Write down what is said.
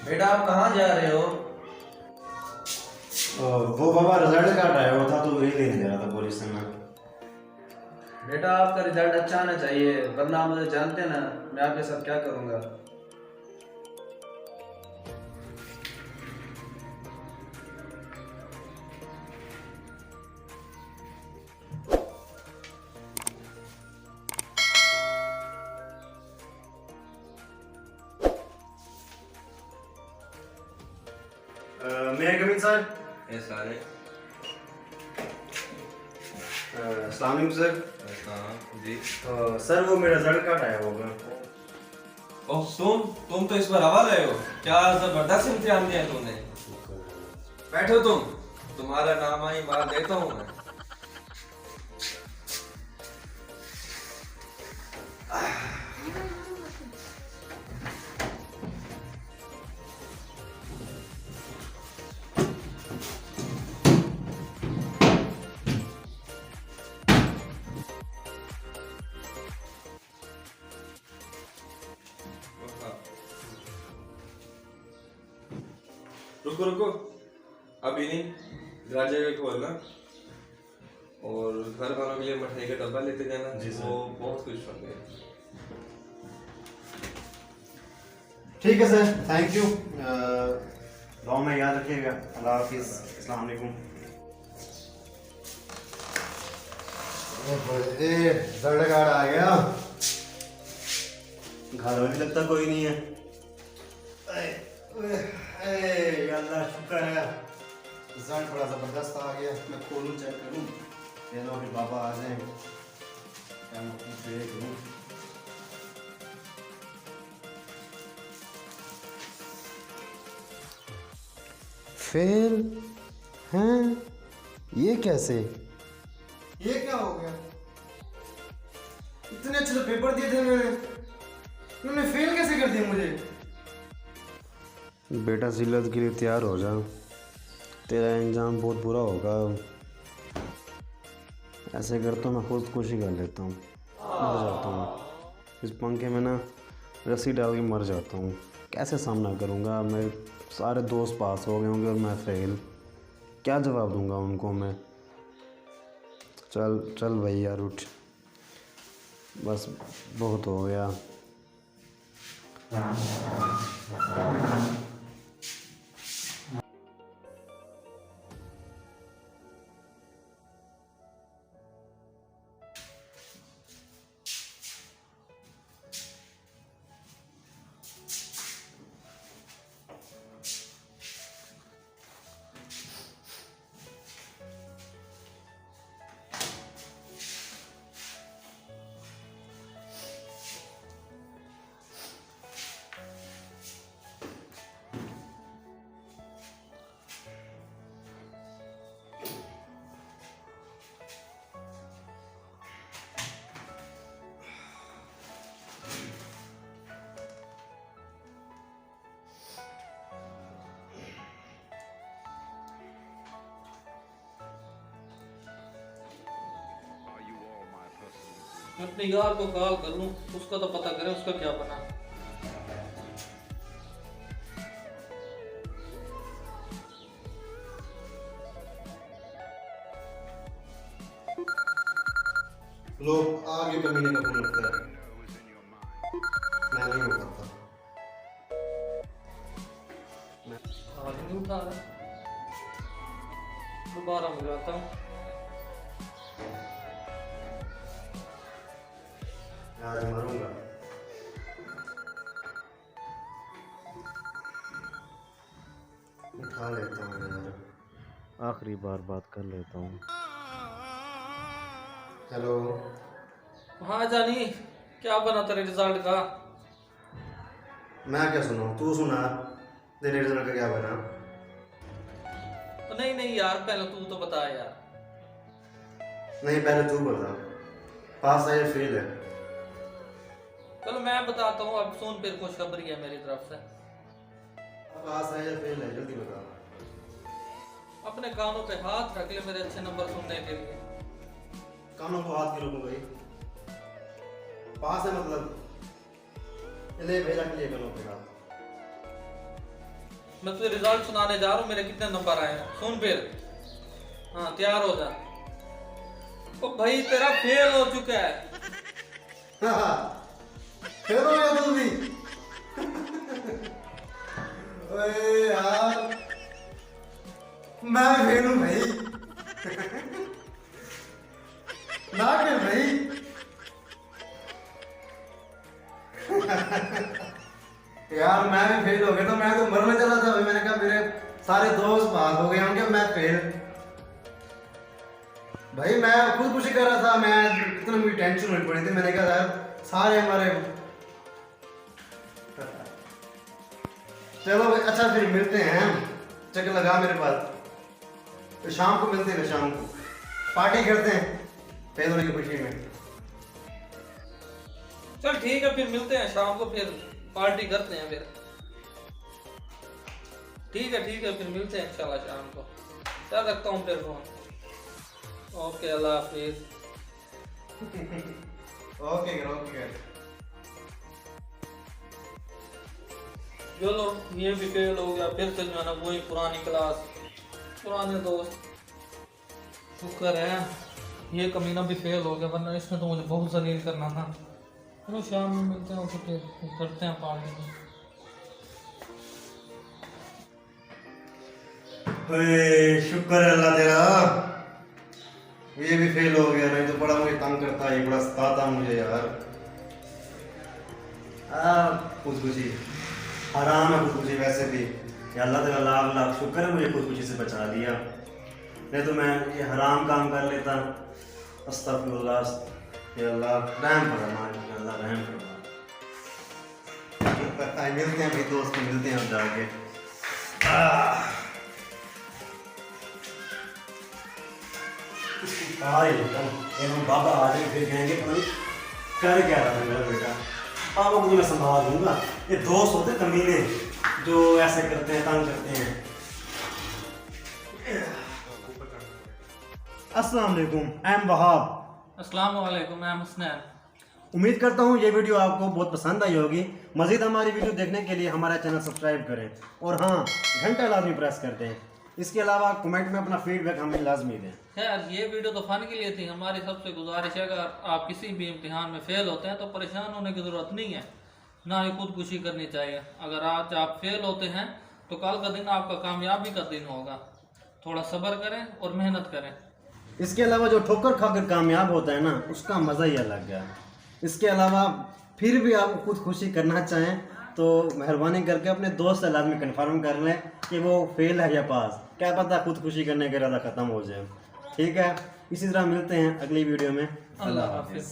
बेटा आप कहाँ जा रहे हो? वो बाबा रिजल्ट कार्ड आया हुआ था तो वही लेने जा रहा था पुलिस से मैं। बेटा आपका रिजल्ट अच्छा आना चाहिए, वरना आप मुझे जानते हैं ना, मैं आपके साथ क्या करूँगा। मैं कमिंग सर। ये सारे अस्सलाम वालेकुम सर। हाँ जी। सर वो मेरा रिजल्ट कार्ड आया होगा। ओह तुम तो इस बार हवा रहे हो, क्या जबरदस्त इम्तिहान दिया है तुमने। बैठो तुम्हारा नाम आई मार देता हूँ मैं। रुको अभी नहीं, घर जगह खोलना और घर वालों के लिए मिठाई का डब्बा लेते जाना। जी सर। वो बहुत खुश होंगे। ठीक है सर, थैंक यू। दुआ में याद रखिएगा। अल्लाह हाफिज़। अस्सलाम वालेकुम। रिजल्ट कार्ड आ गया। घर में भी लगता कोई नहीं है। अल्लाह शुक्र है, रिजल्ट बड़ा ज़बरदस्त आ गया। मैं खोलूँ चेक करूँ, ये लो फिर बाबा आ जाए क्या मैं कुछ ये करूँ। फेल हैं? ये कैसे? ये क्या हो गया? इतने अच्छे तो पेपर दिए थे मैंने, उन्होंने फेल कैसे कर दिया मुझे? बेटा जिल्लत के लिए तैयार हो जा, तेरा अंजाम बहुत बुरा होगा। ऐसे कर तो मैं खुदकुशी कर लेता हूँ, मर जाता हूँ इस पंखे में ना, रस्सी डाल के मर जाता हूँ। कैसे सामना करूँगा? मेरे सारे दोस्त पास हो गए होंगे और मैं फेल, क्या जवाब दूँगा उनको मैं? चल चल भाई यार उठ, बस बहुत हो गया। मैं अपने यार को कॉल कर लूं, उसका तो पता करें उसका क्या बना। लो आगे कमीने का फोन लगता है, मैं नहीं उठाता। आज नहीं उठा रहा, दोबारा मिलाता हूँ। आज मरूंगा। उठा लेता हूँ यार, आखिरी बार बात कर लेता हूँ। हेलो। हाँ जानी, क्या बना तेरे रिजल्ट का? मैं क्या सुनाऊँ, तू सुना, तेरे रिजल्ट का क्या बना? तो नहीं यार, पहले तू तो बता यार। नहीं पहले तू बता, पास है या फेल है? चलो मैं बताता हूँ, अब सुन फिर खुशखबरी है मेरी तरफ से। पास है या फेल है, जल्दी बता। अपने कानों पे हाथ रख ले मेरे अच्छे नंबर सुनने के लिए। कानों को हाथ क्यों रखूं भाई? पास है मतलब ले भेजा के लिए कानों पे हाथ। मैं तुझे रिजल्ट सुनाने जा रहा हूँ, मेरे कितने नंबर आए हैं। सुन फिर, हाँ तैयार हो जा। ओ भाई तेरा फेल हो चुका है। फेल हो गया तू भी? ओए यार, मैं फेल हूँ भाई। ना के भाई। यार मैं भी फेल हो गया, तो मैं तो मरने चला था भाई। मैंने कहा मेरे सारे दोस्त पास हो गए होंगे, मैं फेल। भाई मैं खुदकुशी कर रहा था, मैं इतना मुझे टेंशन होनी पड़ी थी। मैंने कहा यार सारे हमारे, चलो भाई अच्छा फिर मिलते हैं। चक्कर लगा मेरे पास, तो शाम को मिलते हैं। शाम को पार्टी करते हैं फेल होने की खुशी में। चल ठीक है, फिर मिलते हैं शाम को, फिर पार्टी करते हैं फिर। ठीक है, फिर मिलते हैं इंशाल्लाह शाम को। चल रखता हूँ फिर फोन। ओके, अल्लाह हाफिज। Okay okay. चलो ये भी फेल हो गया, फिर से जो है ना वही पुरानी क्लास, पुराने दोस्त। शुक्र है ये कमीना भी फेल हो गया, वरना इसमें तो मुझे बहुत जलील करना था। चलो शाम में मिलते हैं, तो फिर करते हैं पार्टी में। शुक्र है अल्लाह तेरा, ये भी फेल हो गया। नहीं तो बड़ा मुझे तंग करता है, बड़ा सताता मुझे यार। खुदकुशी हराम है, खुदकुशी वैसे भी। या अल्लाह तेरा लाख लाख शुक्र है मुझे खुदकुशी से बचा दिया, नहीं तो मैं ये हराम काम कर लेता। अस्तगफिरुल्लाह। या अल्लाह रहम फरमा, या अल्लाह रहम फरमा। मिलते हैं भाई दोस्त, मिलते हैं अब जाके। बाबा आ जाए फिर कहेंगे पता नहीं कर क्या रहा है मेरा बेटा। पापा को तो मैं संभाल लूंगा। ये दोस्त होते कमीने जो ऐसे करते हैं, तंग करते हैं। अस्सलाम वालेकुम, आई एम वहाब। अस्सलाम वालेकुम, मैं हसनैन। उम्मीद करता हूँ ये वीडियो आपको बहुत पसंद आई होगी। मज़ीद हमारी वीडियो देखने के लिए हमारा चैनल सब्सक्राइब करें और हाँ घंटा लाजमी प्रेस कर दें। इसके अलावा कमेंट में अपना फीडबैक हमें लाजमी दें। यार ये वीडियो तो फन के लिए थी। हमारी सबसे गुजारिश है, अगर आप किसी भी इम्तिहान में फेल होते हैं तो परेशान होने की ज़रूरत नहीं है, ना ही खुदकुशी करनी चाहिए। अगर आज आप फेल होते हैं तो कल का दिन आपका कामयाबी का दिन होगा। थोड़ा सब्र करें और मेहनत करें। इसके अलावा जो ठोकर खाकर कामयाब होता है ना, उसका मज़ा ही अलग है। इसके अलावा फिर भी आप खुदकुशी करना चाहें तो मेहरबानी करके अपने दोस्त से लाजमी कन्फर्म कर लें कि वो फेल है या पास। क्या पता खुदकुशी करने का इरादा ख़त्म हो जाए। ठीक है, इसी तरह मिलते हैं अगली वीडियो में। अल्लाह हाफिज़।